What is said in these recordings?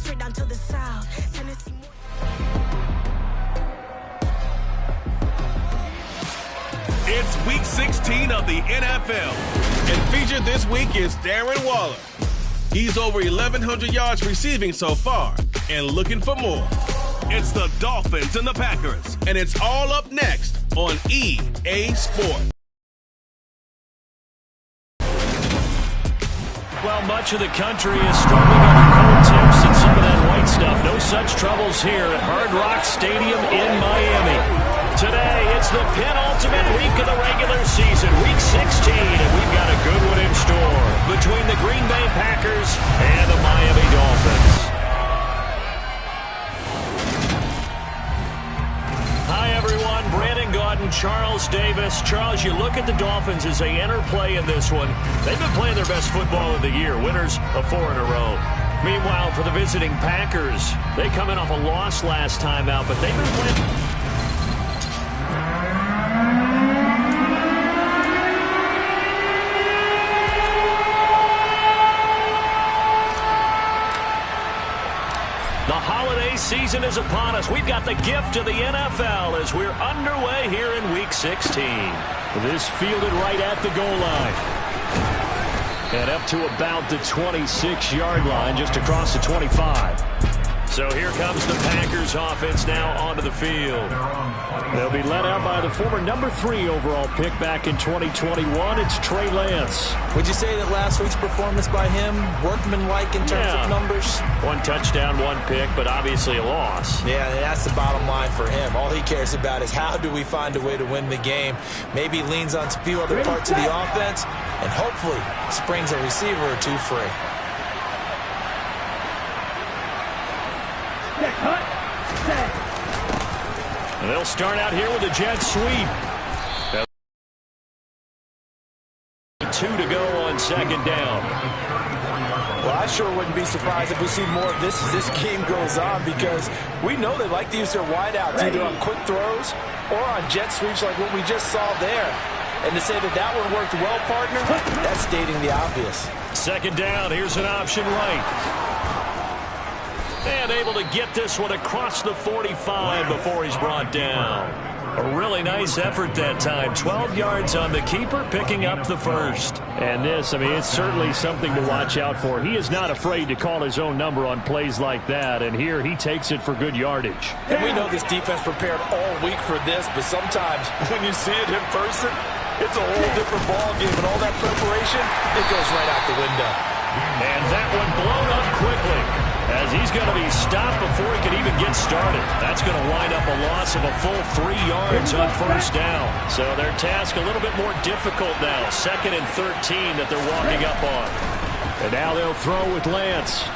straight down to the south. Tennessee. It's week 16 of the NFL, and featured this week is Darren Waller. He's over 1,100 yards receiving so far and looking for more. It's the Dolphins and the Packers, and it's all up next on EA Sports. Well, much of the country is struggling under cold temps and some of that white stuff. No such troubles here at Hard Rock Stadium in Miami. Today, it's the penultimate week of the regular season, week 16, and we've got a good one in store between the Green Bay Packers and the Miami Dolphins. Hi, everyone. Brandon Gaudin, Charles Davis. Charles, you look at the Dolphins as they enter play in this one. They've been playing their best football of the year, winners of 4 in a row. Meanwhile, for the visiting Packers, they come in off a loss last time out, but they've been playing... The holiday season is upon us. We've got the gift of the NFL as we're underway here in Week 16. This fielded right at the goal line. And up to about the 26-yard line, just across the 25. So here comes the Packers offense now onto the field. They'll be led out by the former number 3 overall pick back in 2021. It's Trey Lance. Would you say that last week's performance by him, workmanlike in terms of numbers? 1 touchdown, 1 pick, but obviously a loss. Yeah, that's the bottom line for him. All he cares about is how do we find a way to win the game. Maybe leans on a few other parts of the offense and hopefully springs a receiver or 2 free. And they'll start out here with a jet sweep. 2 to go on 2nd down. Well, I sure wouldn't be surprised if we see more of this as this game goes on, because we know they like to use their wideouts either on quick throws or on jet sweeps like what we just saw there. And to say that that one worked well, partner, that's stating the obvious. 2nd down, here's an option right. And able to get this one across the 45 before he's brought down. A really nice effort that time. 12 yards on the keeper, picking up the first. And this, I mean, it's certainly something to watch out for. He is not afraid to call his own number on plays like that. And here he takes it for good yardage. And we know this defense prepared all week for this, but sometimes when you see it in person, it's a whole different ball game. And all that preparation, it goes right out the window. And that one blown up quickly, as he's going to be stopped before he can even get started. That's going to wind up a loss of a full 3 yards on 1st down. So their task a little bit more difficult now. 2nd and 13 that they're walking up on. And now they'll throw with Lance.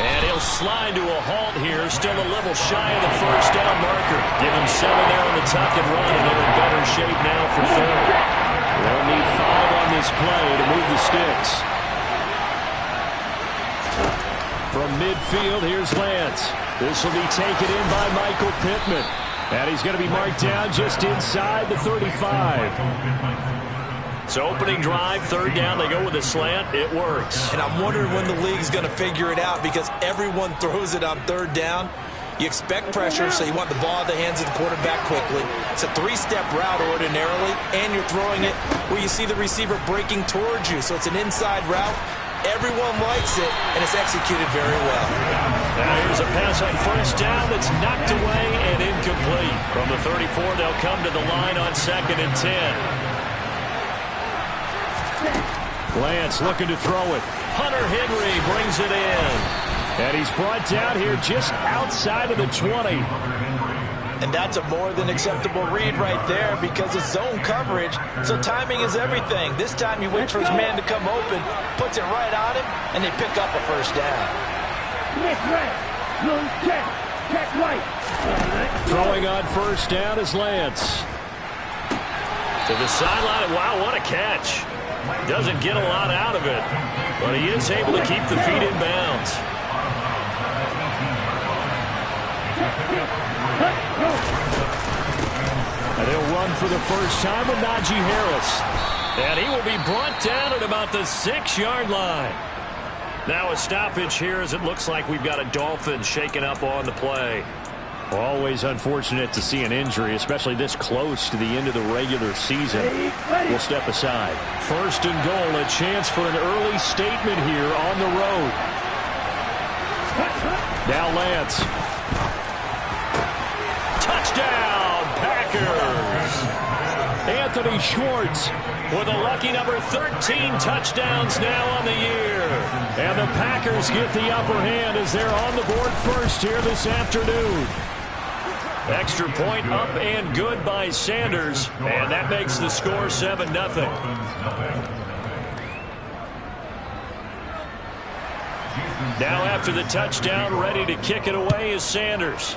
And he'll slide to a halt here, still a little shy of the 1st down marker. Give him 7 there on the tuck and run, and they're in better shape now for 3rd. They'll need 5 on this play to move the sticks. From midfield, here's Lance. This will be taken in by Michael Pittman. And he's going to be marked down just inside the 35. So opening drive, 3rd down, they go with a slant. It works. And I'm wondering when the league's going to figure it out, because everyone throws it on 3rd down. You expect pressure, so you want the ball in the hands of the quarterback quickly. It's a 3-step route ordinarily, and you're throwing it where you see the receiver breaking towards you. So it's an inside route. Everyone likes it, and it's executed very well. Now here's a pass on 1st down that's knocked away and incomplete. From the 34, they'll come to the line on 2nd and 10. Lance looking to throw it. Hunter Henry brings it in. And he's brought down here just outside of the 20. And that's a more than acceptable read right there, because it's zone coverage, so timing is everything. This time you wait for his man to come open, puts it right on him, and they pick up a 1st down. Throwing on 1st down is Lance. To the sideline. Wow, what a catch. Doesn't get a lot out of it, but he is able to keep the feet in bounds. And he'll run for the first time with Najee Harris. And he will be brought down at about the 6-yard line. Now a stoppage here as it looks like we've got a Dolphin shaken up on the play. Always unfortunate to see an injury, especially this close to the end of the regular season. We'll step aside. First and goal, a chance for an early statement here on the road. Now Lance. Touchdown, Packers! Anthony Schwartz with a lucky number 13 touchdowns now on the year. And the Packers get the upper hand as they're on the board first here this afternoon. Extra point up and good by Sanders. And that makes the score 7-0. Now after the touchdown, ready to kick it away is Sanders.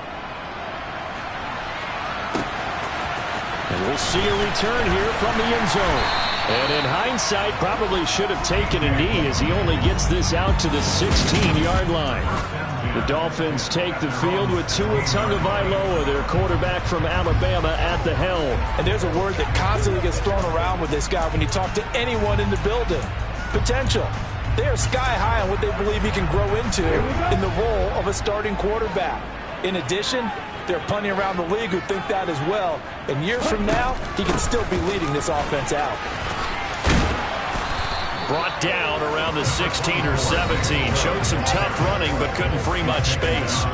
And we'll see a return here from the end zone. And in hindsight, probably should have taken a knee as he only gets this out to the 16-yard line. The Dolphins take the field with Tua Tagovailoa, their quarterback from Alabama, at the helm. And there's a word that constantly gets thrown around with this guy when you talk to anyone in the building. Potential. They are sky high on what they believe he can grow into in the role of a starting quarterback. In addition, there are plenty around the league who think that as well. And years from now, he can still be leading this offense out. Brought down around the 16 or 17. Showed some tough running, but couldn't free much space.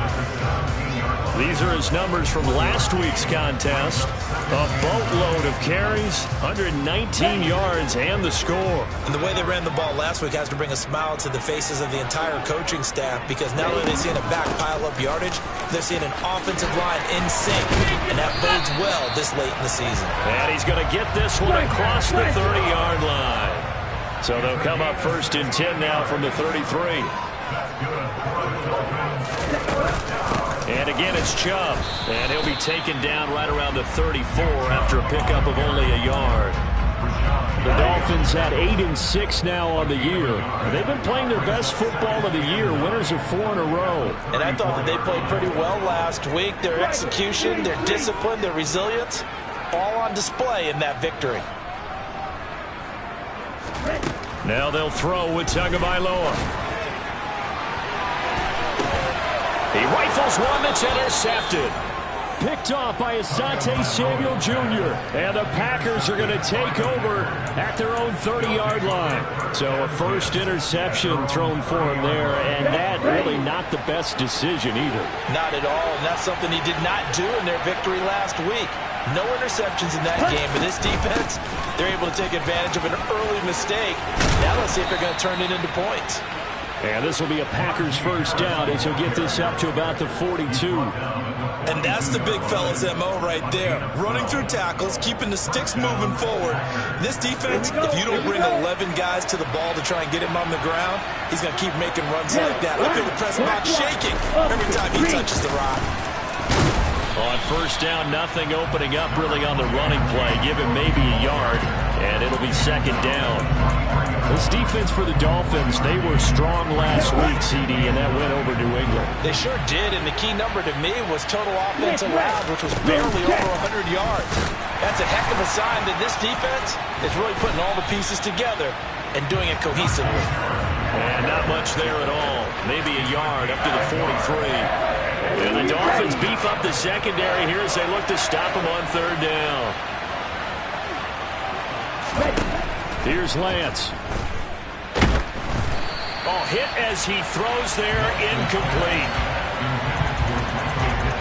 These are his numbers from last week's contest. A boatload of carries, 119 yards, and the score. And the way they ran the ball last week has to bring a smile to the faces of the entire coaching staff, because not only are they seeing a back pile up yardage, they're seeing an offensive line in sync, and that bodes well this late in the season. And he's going to get this one across the 30-yard line. So they'll come up first and 10 now from the 33. And again, it's Chubb. And he'll be taken down right around the 34 after a pickup of only a yard. The Dolphins at 8-6 now on the year. They've been playing their best football of the year, winners of 4 in a row. And I thought that they played pretty well last week. Their execution, their discipline, their resilience, all on display in that victory. Now they'll throw with Tagovailoa. He rifles one that's intercepted. Picked off by Asante Samuel Jr. And the Packers are going to take over at their own 30-yard line. So a first interception thrown for him there, and that really not the best decision either. Not at all, and that's something he did not do in their victory last week. No interceptions in that game, but this defense, they're able to take advantage of an early mistake. Now let's see if they're going to turn it into points. And this will be a Packers first down as he'll get this up to about the 42. And that's the big fella's MO right there. Running through tackles, keeping the sticks moving forward. This defense, if you don't bring 11 guys to the ball to try and get him on the ground, he's going to keep making runs like that. Look at the press box shaking every time he touches the rock. On first down, nothing opening up really on the running play. Give him maybe a yard, and it'll be second down. This defense for the Dolphins, they were strong last week, CD, and that went over New England. They sure did, and the key number to me was total offense allowed, which was barely over 100 yards. That's a heck of a sign that this defense is really putting all the pieces together and doing it cohesively. And not much there at all. Maybe a yard up to the 43. And the Dolphins beef up the secondary here as they look to stop him on third down. Here's Lance. Oh, hit as he throws there, incomplete.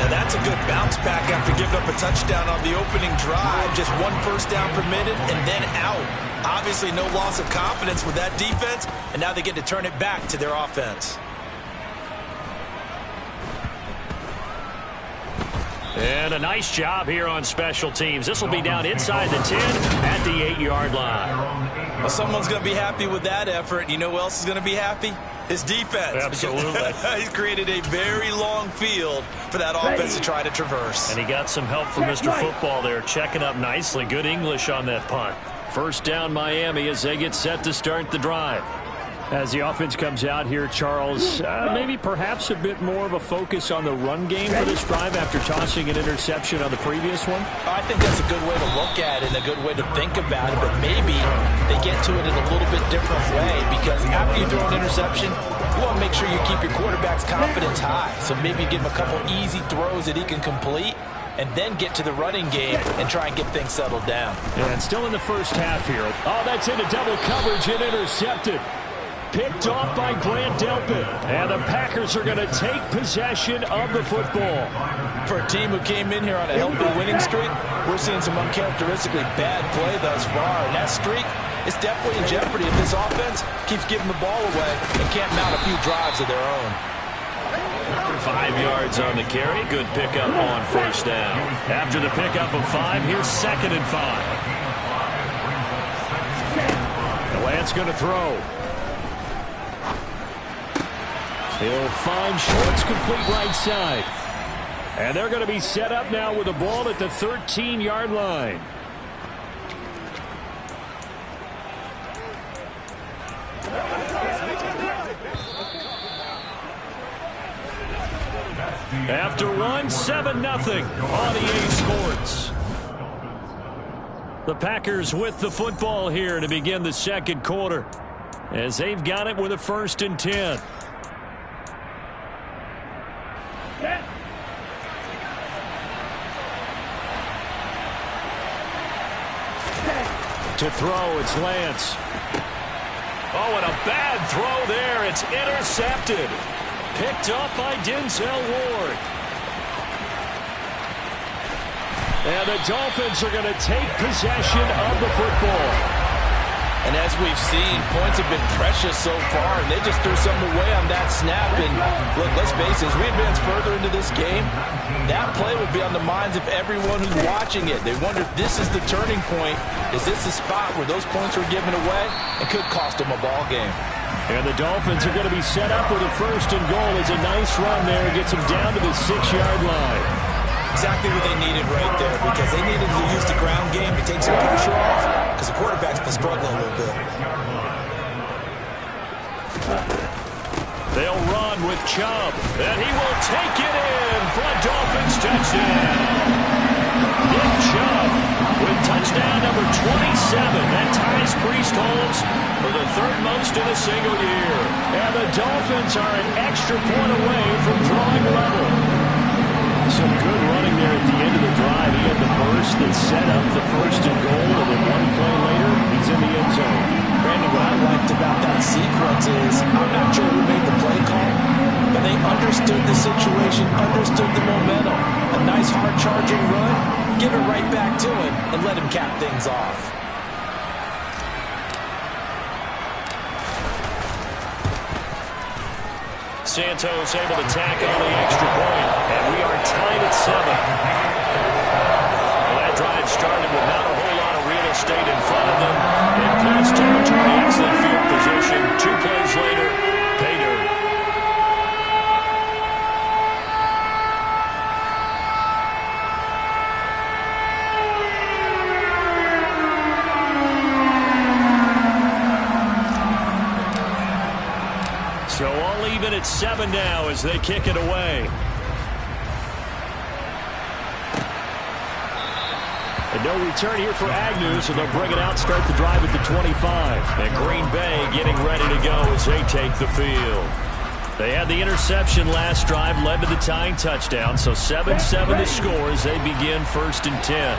Now that's a good bounce back after giving up a touchdown on the opening drive. Just one first down permitted and then out. Obviously no loss of confidence with that defense, and now they get to turn it back to their offense. And a nice job here on special teams. This will be down inside the 10 at the 8-yard line. Well, someone's going to be happy with that effort. You know who else is going to be happy? His defense. Absolutely. He's created a very long field for that offense to try to traverse. And he got some help from Mr. Football there, checking up nicely. Good English on that punt. First down Miami as they get set to start the drive. As the offense comes out here, Charles, maybe perhaps a bit more of a focus on the run game for this drive after tossing an interception on the previous one? I think that's a good way to look at it and a good way to think about it, but maybe they get to it in a little bit different way, because after you throw an interception, You want to make sure you keep your quarterback's confidence high. So maybe you give him a couple easy throws that he can complete, and then get to the running game and try and get things settled down. And still in the first half here. Oh, that's into double coverage and intercepted. Picked off by Grant Delpit. And the Packers are going to take possession of the football. For a team who came in here on a healthy winning streak, we're seeing some uncharacteristically bad play thus far. And that streak is definitely in jeopardy if this offense keeps giving the ball away and can't mount a few drives of their own. 5 yards on the carry. Good pickup on first down. After the pickup of 5, here's 2nd and 5. Lance going to throw. He'll find Schwartz complete right side. And they're going to be set up now with the ball at the 13-yard line. After 1, 7-0 on EA Sports. The Packers with the football here to begin the second quarter, as they've got it with a 1st and 10. To throw, it's Lance. Oh, and a bad throw there. It's intercepted. Picked up by Denzel Ward. And the Dolphins are going to take possession of the football. And as we've seen, points have been precious so far, and they just threw some away on that snap. And look, let's face it, as we advance further into this game, that play will be on the minds of everyone who's watching it. They wonder if this is the turning point. Is this the spot where those points were given away and could cost them a ball game? And the Dolphins are going to be set up with a 1st and goal. It's a nice run there. Gets them down to the 6-yard line. Exactly what they needed right there, because they needed to use the ground game to take some pressure off, because the quarterback's been struggling a little bit. They'll run with Chubb, and he will take it in for a Dolphins touchdown. Nick Chubb with touchdown number 27. That ties Priest Holmes for the 3rd most in a single year. And the Dolphins are an extra point away from drawing level. Some good running there at the end of the drive. He had the burst that set up the 1st and goal, and then one play later, he's in the end zone. Brandon, what I liked about that sequence is, I'm not sure who made the play call, but they understood the situation, understood the momentum. A nice hard charging run, give it right back to him, and let him cap things off. Santos able to tack on the extra point, and we are tied at 7. Well, that drive started with not a whole lot of real estate in front of them. In close territory, excellent field position. 2 plays later, pay dirt. So all even at 7 now as they kick it away. And no return here for Agnew, so they'll bring it out, start the drive at the 25. And Green Bay getting ready to go as they take the field. They had the interception last drive, led to the tying touchdown, so 7-7 the score as they begin 1st and 10.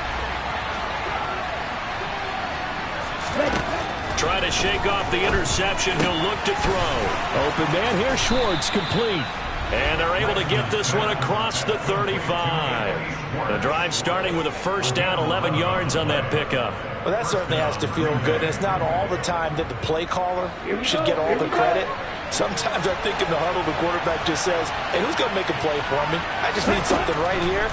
Trying to shake off the interception. He'll look to throw. Open man here, Schwartz, complete. And they're able to get this one across the 35. The drive starting with a 1st down, 11 yards on that pickup. Well, that certainly has to feel good. It's not all the time that the play caller should get all the credit. Sometimes I think in the huddle, the quarterback just says, hey, who's going to make a play for me? I just need something right here.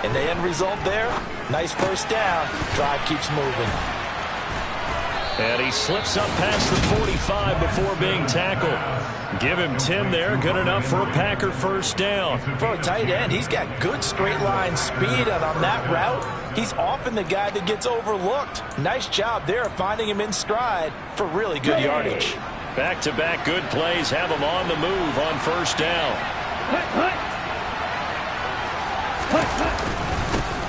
And the end result there, nice 1st down. Drive keeps moving. And he slips up past the 45 before being tackled. Give him 10 there. Good enough for a Packer 1st down. For a tight end, he's got good straight line speed. And on that route, he's often the guy that gets overlooked. Nice job there finding him in stride for really good yardage. Back-to-back good plays have him on the move on 1st down.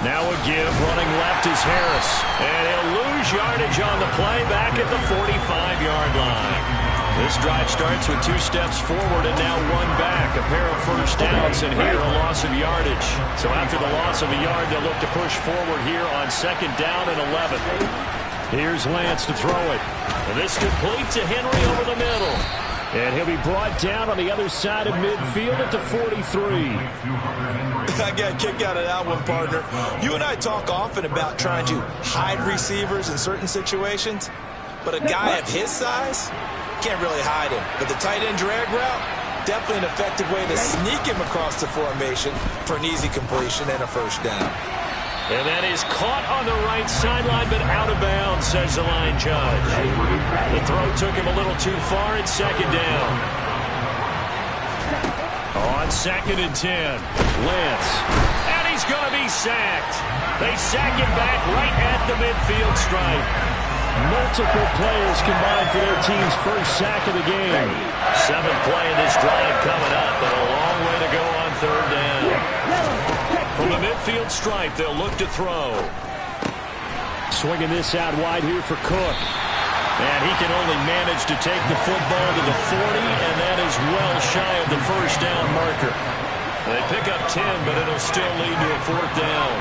Now a give, running left is Harris. And he'll lose yardage on the play back at the 45-yard line. This drive starts with 2 steps forward and now 1 back. A pair of first downs and here a loss of yardage. So after the loss of a yard, they'll look to push forward here on 2nd down and 11. Here's Lance to throw it. And this complete to Henry over the middle. And he'll be brought down on the other side of midfield at the 43. I got a kick out of that one, partner. You and I talk often about trying to hide receivers in certain situations, but a guy of his size can't really hide him. But the tight end drag route, definitely an effective way to sneak him across the formation for an easy completion and a first down. And that is caught on the right sideline, but out of bounds, says the line judge. The throw took him a little too far at 2nd down. On 2nd and 10, Lance. And he's going to be sacked. They sack him back right at the midfield stripe. Multiple players combined for their team's first sack of the game. 7th play in this drive coming up, but a long way to go on 3rd down. From the midfield stripe, they'll look to throw. Swinging this out wide here for Cook. And he can only manage to take the football to the 40, and that is well shy of the first down marker. They pick up 10, but it'll still lead to a 4th down.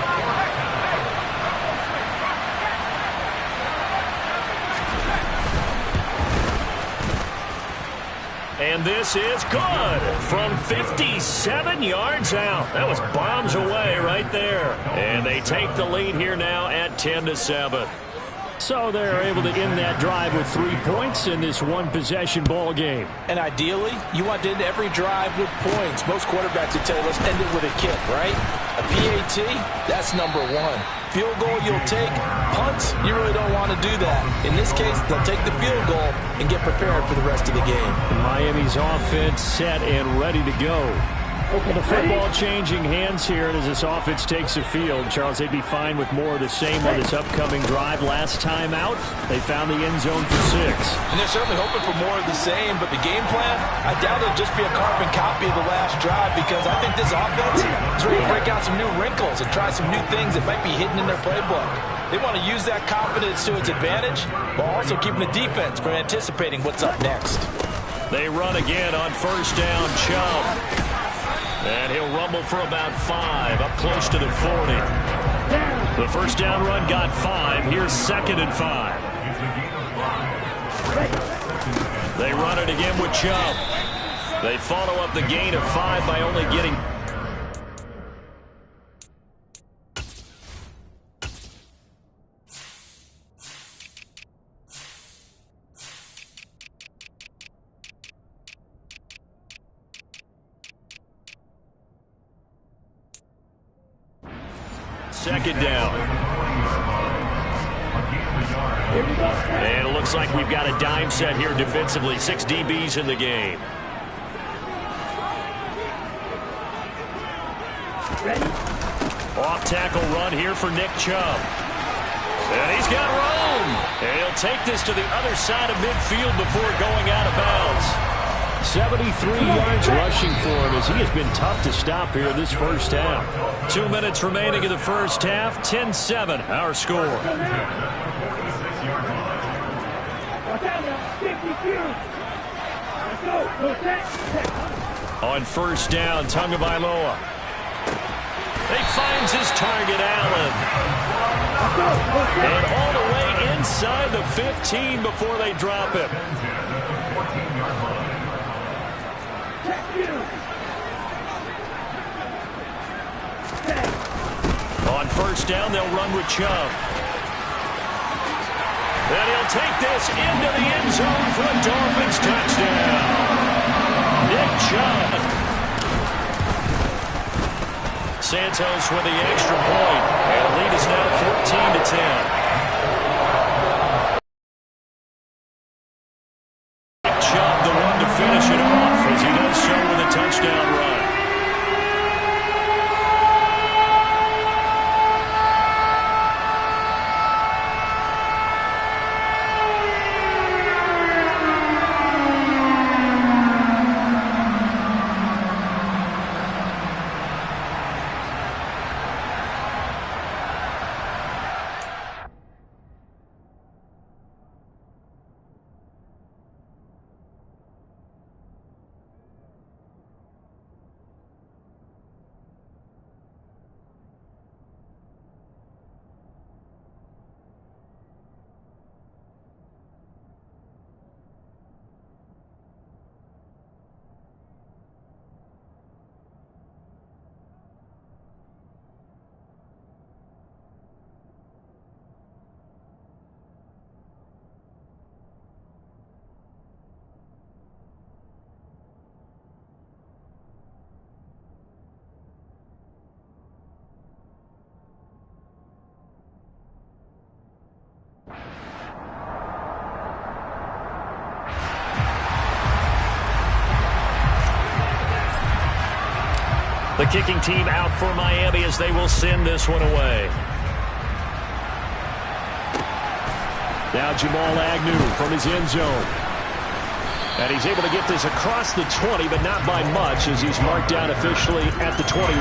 And this is good from 57 yards out. That was bombs away right there. And they take the lead here now at 10-7. So they're able to end that drive with 3 points in this one-possession ball game. And ideally, you want to end every drive with points. Most quarterbacks would tell you, let's end it with a kick, right? A PAT, that's number 1. Field goal you'll take. Punts, you really don't want to do that. In this case, they'll take the field goal and get prepared for the rest of the game. Miami's offense set and ready to go. The football changing hands here as this offense takes the field. Charles, they'd be fine with more of the same on this upcoming drive. Last time out, they found the end zone for 6. And they're certainly hoping for more of the same, but the game plan, I doubt it'll just be a carbon copy of the last drive, because I think this offense is ready to break out some new wrinkles and try some new things that might be hidden in their playbook. They want to use that confidence to its advantage while also keeping the defense from anticipating what's up next. They run again on 1st down. Chubb. And he'll rumble for about 5, up close to the 40. The first down run got 5. Here's 2nd and 5. They run it again with Chubb. They follow up the gain of 5 by only getting... Second down. And it looks like we've got a dime set here defensively. 6 DBs in the game. Off tackle run here for Nick Chubb. And he's got room. And he'll take this to the other side of midfield before going out of bounds. 73 yards rushing for him as he has been tough to stop here this first half. 2 minutes remaining in the first half. 10-7 our score. On 1st down, Tagovailoa. He finds his target, Allen. And all the way inside the 15 before they drop it. On 1st down, they'll run with Chubb. And he'll take this into the end zone for a Dolphins touchdown. Nick Chubb. Santos with the extra point. And the lead is now 14-10. Chubb, the one to finish it off, as he does so with a touchdown run. The kicking team out for Miami as they will send this one away. Now Jamal Agnew from his end zone. And he's able to get this across the 20, but not by much as he's marked down officially at the 21.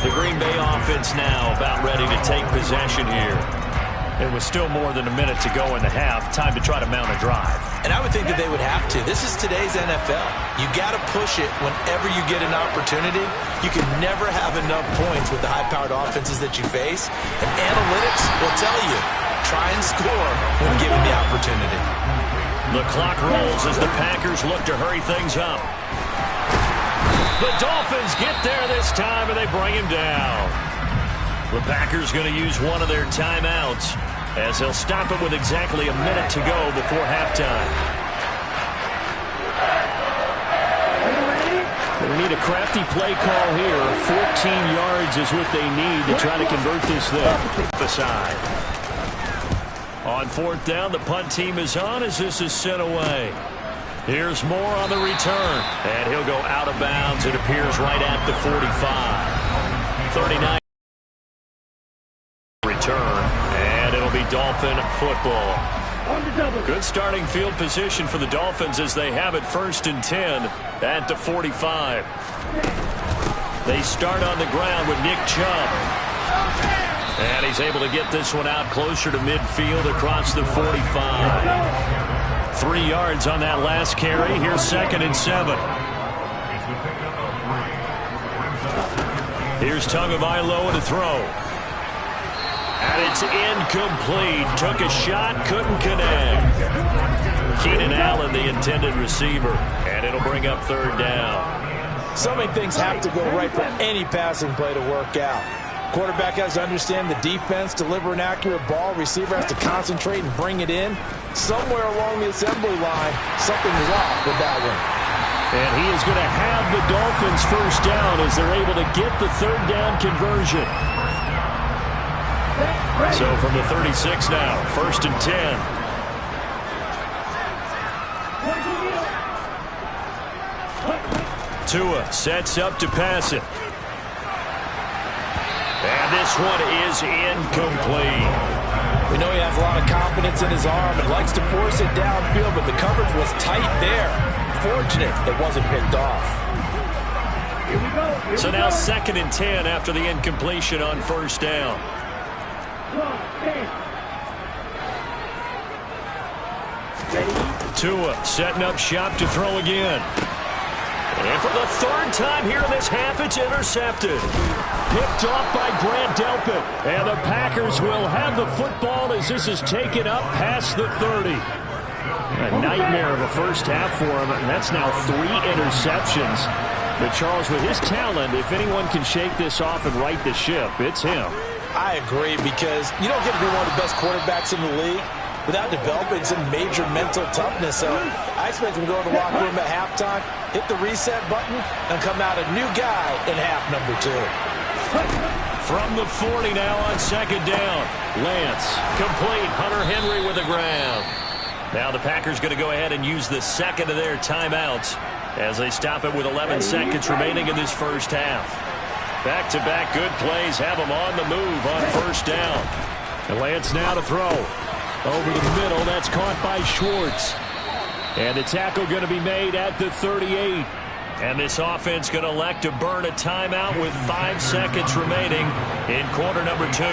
The Green Bay offense now about ready to take possession here. It was still more than a minute to go in the half. Time to try to mount a drive. And I would think that they would have to. This is today's NFL. You got to push it whenever you get an opportunity. You can never have enough points with the high-powered offenses that you face. And analytics will tell you, try and score when given the opportunity. The clock rolls as the Packers look to hurry things up. The Dolphins get there this time, and they bring him down. The Packers going to use one of their timeouts as they'll stop it with exactly a minute to go before halftime. They need a crafty play call here. 14 yards is what they need to try to convert this thing. Beside. On fourth down, the punt team is on as this is sent away. Here's Moore on the return. And he'll go out of bounds. It appears right at the 45. 39. Return. And it'll be Dolphin football. Good starting field position for the Dolphins as they have it 1st and 10 at the 45. They start on the ground with Nick Chubb. And he's able to get this one out closer to midfield across the 45. 3 yards on that last carry. Here's 2nd and 7. Here's Tagovailoa to throw. And it's incomplete. Took a shot, couldn't connect. Keenan Allen, the intended receiver. And it'll bring up 3rd down. So many things have to go right for any passing play to work out. Quarterback has to understand the defense, deliver an accurate ball. Receiver has to concentrate and bring it in. Somewhere along the assembly line, something is off with that one. And he is going to have the Dolphins 1st down as they're able to get the 3rd down conversion. So from the 36 now, 1st and 10. Tua sets up to pass it. And this one is incomplete. We know he has a lot of confidence in his arm and likes to force it downfield, but the coverage was tight there. Fortunate it wasn't picked off. So now 2nd and 10 after the incompletion on 1st down. Tua setting up shop to throw again. And for the 3rd time here in this half, it's intercepted. Picked off by Grant Delpit. And the Packers will have the football as this is taken up past the 30. A nightmare of a first half for him, and that's now 3 interceptions. But Charles, with his talent, if anyone can shake this off and right the ship, it's him. I agree, because you don't get to be one of the best quarterbacks in the league without developing some major mental toughness. So I expect him to go in the locker room at halftime, hit the reset button, and come out a new guy in half number 2. From the 40 now on 2nd down. Lance, complete. Hunter Henry with the ground. Now the Packers going to go ahead and use the 2nd of their timeouts as they stop it with 11 seconds remaining in this first half. Back-to-back good plays have them on the move on 1st down. And Lance now to throw. Over the middle, that's caught by Schwartz. And the tackle going to be made at the 38. And this offense going to elect to burn a timeout with 5 seconds remaining in quarter number 2.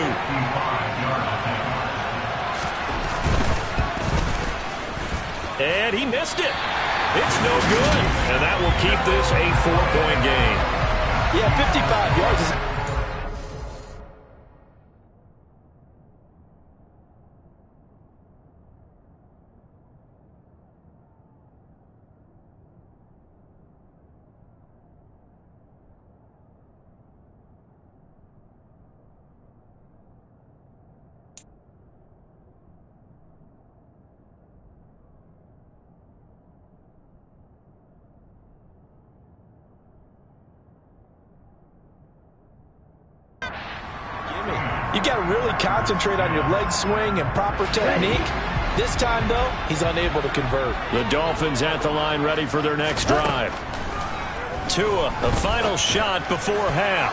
And he missed it. It's no good. And that will keep this a 4-point game. Yeah, 55 yards is... You got to really concentrate on your leg swing and proper technique. This time, though, he's unable to convert. The Dolphins at the line ready for their next drive. Tua, the final shot before half.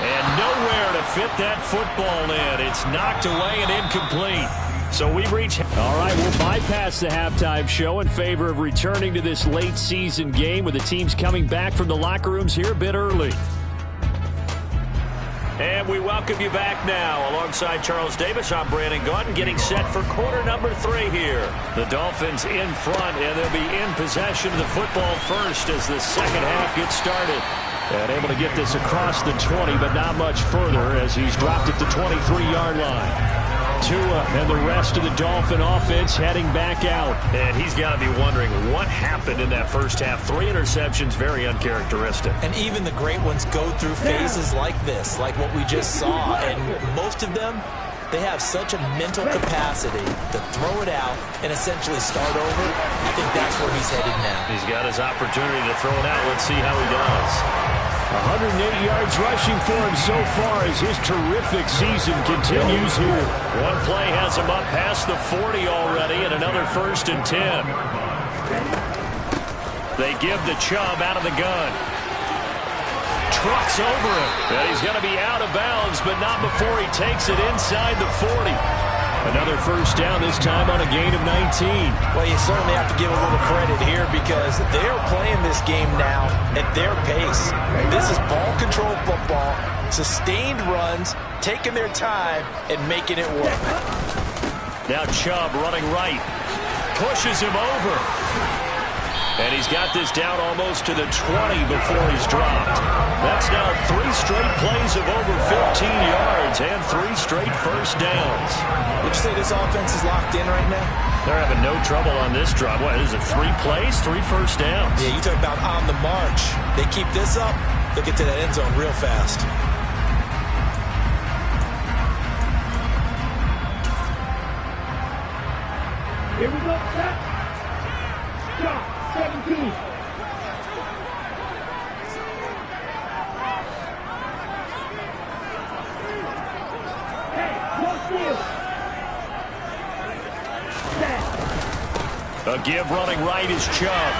And nowhere to fit that football in. It's knocked away and incomplete. So we reach. All right, we'll bypass the halftime show in favor of returning to this late season game with the teams coming back from the locker rooms here a bit early. And we welcome you back now. Alongside Charles Davis, I'm Brandon Gaudin, getting set for quarter number 3 here. The Dolphins in front, and they'll be in possession of the football first as the second half gets started. And able to get this across the 20, but not much further as he's dropped at the 23-yard line. Tua and the rest of the Dolphin offense heading back out. And he's got to be wondering what happened in that first half. 3 interceptions, very uncharacteristic. And even the great ones go through phases like this, like what we just saw. And most of them, they have such a mental capacity to throw it out and essentially start over. I think that's where he's headed now. He's got his opportunity to throw it out. Let's see how he does. 180 yards rushing for him so far as his terrific season continues here. One play has him up past the 40 already, and another 1st and 10. They give the Chubb out of the gun. Trucks over him. And he's going to be out of bounds, but not before he takes it inside the 40. Another first down, this time on a gain of 19. Well, you certainly have to give a little credit here because they're playing this game now at their pace. This is ball control football, sustained runs, taking their time, and making it work. Now Chubb running right. Pushes him over. And he's got this down almost to the 20 before he's dropped. That's now 3 straight plays of over 15 yards and 3 straight first downs. Would you say this offense is locked in right now? They're having no trouble on this drive. What is it, 3 plays, 3 first downs? Yeah, you talk about on the march. They keep this up, they'll get to that end zone real fast. Here we go, set. Stop. 17. Hey, no steal. A give running right is Chubb.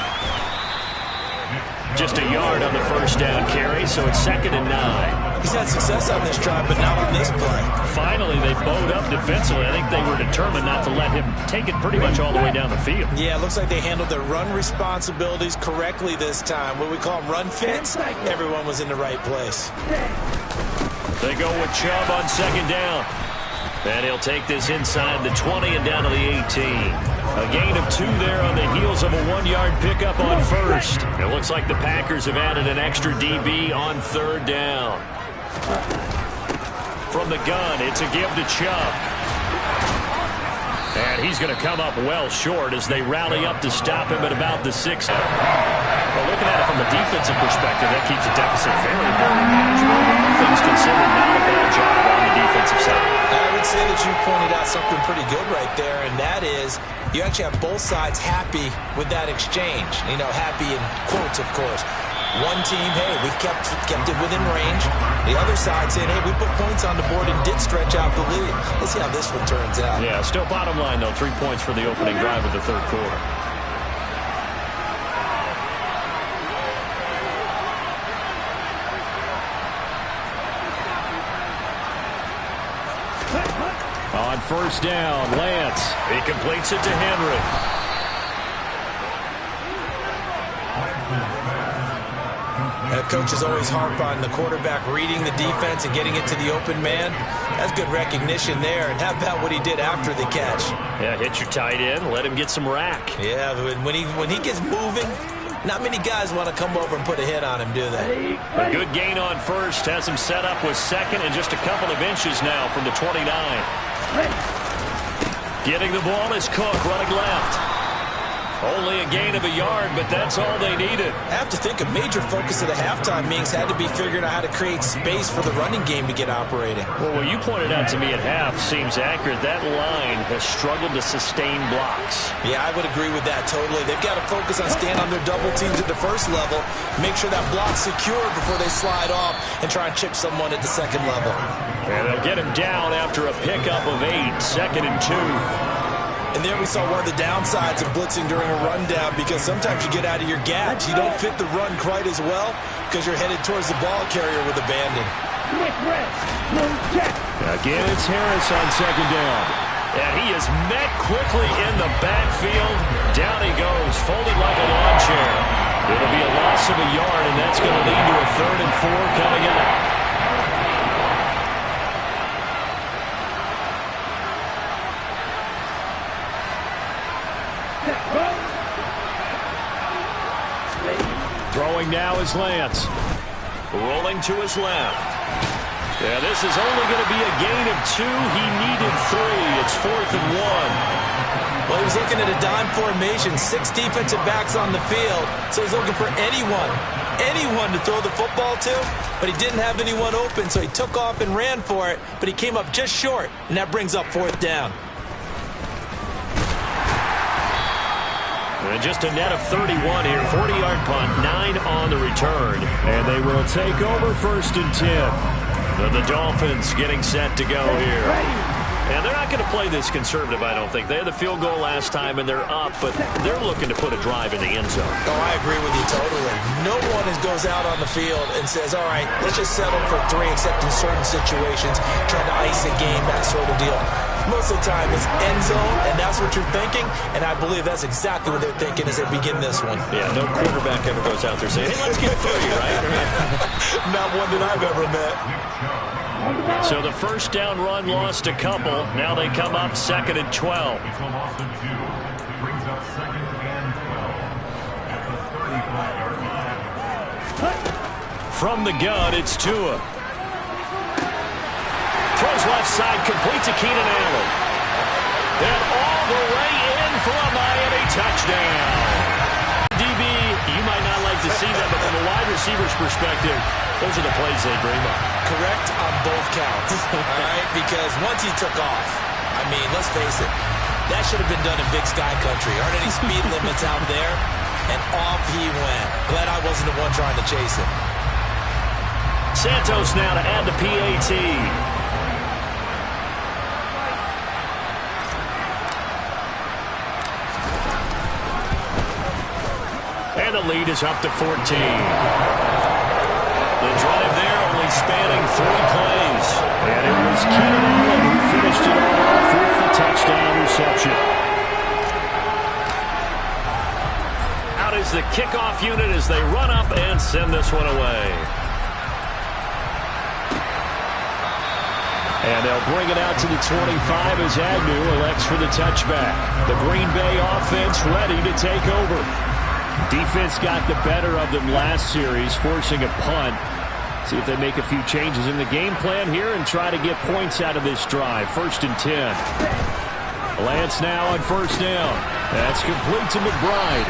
Just a yard on the first down carry, so it's 2nd and 9. He's had success on this drive, but not on this play. Finally, they bowed up defensively. I think they were determined not to let him take it pretty much all the way down the field. Yeah, it looks like they handled their run responsibilities correctly this time. What we call them run fits, everyone was in the right place. They go with Chubb on 2nd down. And he'll take this inside the 20 and down to the 18. A gain of 2 there on the heels of a 1-yard pickup on first. It looks like the Packers have added an extra DB on 3rd down. From the gun, it's a give to Chubb. And he's going to come up well short as they rally up to stop him at about the 6. Well, looking at it from a defensive perspective, that keeps the deficit very, very manageable. Things considered, not a bad job on the defensive side. I would say that you pointed out something pretty good right there, and that is you actually have both sides happy with that exchange. You know, happy in quotes, of course. One team, hey, we've kept it within range. The other side saying, hey, we put points on the board and did stretch out the lead. Let's see how this one turns out. Yeah, still bottom line, though, 3 points for the opening drive of the 3rd quarter. On 1st down, Lance. He completes it to Henry. Coaches always harp on the quarterback reading the defense and getting it to the open man. That's good recognition there. And how about what he did after the catch? Yeah, hit your tight end, let him get some rack. Yeah, when he gets moving, not many guys want to come over and put a hit on him, do they? A good gain on first has him set up with 2nd and just a couple of inches now from the 29. Getting the ball is Cook running left. Only a gain of a yard, but that's all they needed. I have to think a major focus of the halftime meetings had to be figuring out how to create space for the running game to get operating. Well, what you pointed out to me at half seems accurate. That line has struggled to sustain blocks. Yeah, I would agree with that totally. They've got to focus on staying on their double teams at the first level, make sure that block's secure before they slide off and try and chip someone at the 2nd level. And they'll get him down after a pickup of 8, 2nd and 2. And there we saw one of the downsides of blitzing during a rundown, because sometimes you get out of your gaps. You don't fit the run quite as well because you're headed towards the ball carrier with abandon. Again, it's Harris on second down. And he is met quickly in the backfield. Down he goes, folded like a lawn chair. It'll be a loss of a yard, and that's going to lead to a 3rd and 4 coming up. Throwing now is Lance. Rolling to his left. Yeah, this is only going to be a gain of 2. He needed 3. It's 4th and 1. Well, he was looking at a dime formation, 6 defensive backs on the field, so he's looking for anyone to throw the football to, but he didn't have anyone open, so he took off and ran for it, but he came up just short, and that brings up 4th down. And just a net of 31 here, 40-yard punt, 9 on the return, and they will take over 1st and 10. The Dolphins getting set to go here. And they're not going to play this conservative, I don't think. They had the field goal last time, and they're up, but they're looking to put a drive in the end zone. Oh, I agree with you totally. No one goes out on the field and says, all right, let's just settle for 3, except in certain situations, trying to ice a game, that sort of deal. Most of the time, it's end zone, and that's what you're thinking, and I believe that's exactly what they're thinking as they begin this one. Yeah, no quarterback ever goes out there saying, hey, let's get 3, right? Not one that I've ever met. So the first down run lost a couple. Now they come up 2nd and 12. From the gun, it's Tua. Throws left side, complete to Keenan Allen. And all the way in for a Miami touchdown. DB, you might not like to see that, but from a wide receiver's perspective, those are the plays they dream of. Correct on both counts, all right? Because once he took off, I mean, let's face it, that should have been done in Big Sky Country. Aren't any speed limits out there? And off he went. Glad I wasn't the one trying to chase him. Santos now to add the PAT. And the lead is up to 14. The drive there only spanning 3 plays. And it was Keenan Allen who finished it all off with the touchdown reception. Out is the kickoff unit as they run up and send this one away. And they'll bring it out to the 25 as Agnew elects for the touchback. The Green Bay offense ready to take over. Defense got the better of them last series, forcing a punt. See if they make a few changes in the game plan here and try to get points out of this drive. 1st and 10. Lance now on 1st down. That's complete to McBride.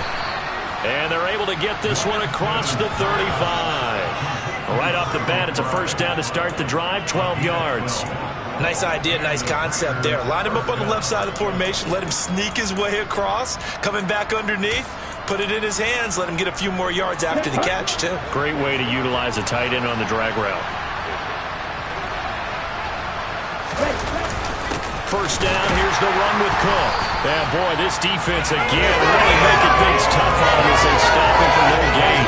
And they're able to get this one across the 35. Right off the bat, it's a 1st down to start the drive, 12 yards. Nice idea, nice concept there. Line him up on the left side of the formation, let him sneak his way across, coming back underneath, put it in his hands, let him get a few more yards after the catch, too. Great way to utilize a tight end on the drag route. 1st down, here's the run with Cook. And boy, this defense again really making things tough on him as they stop him for no gain.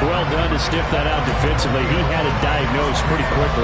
Well done to sniff that out defensively. He had it diagnosed pretty quickly.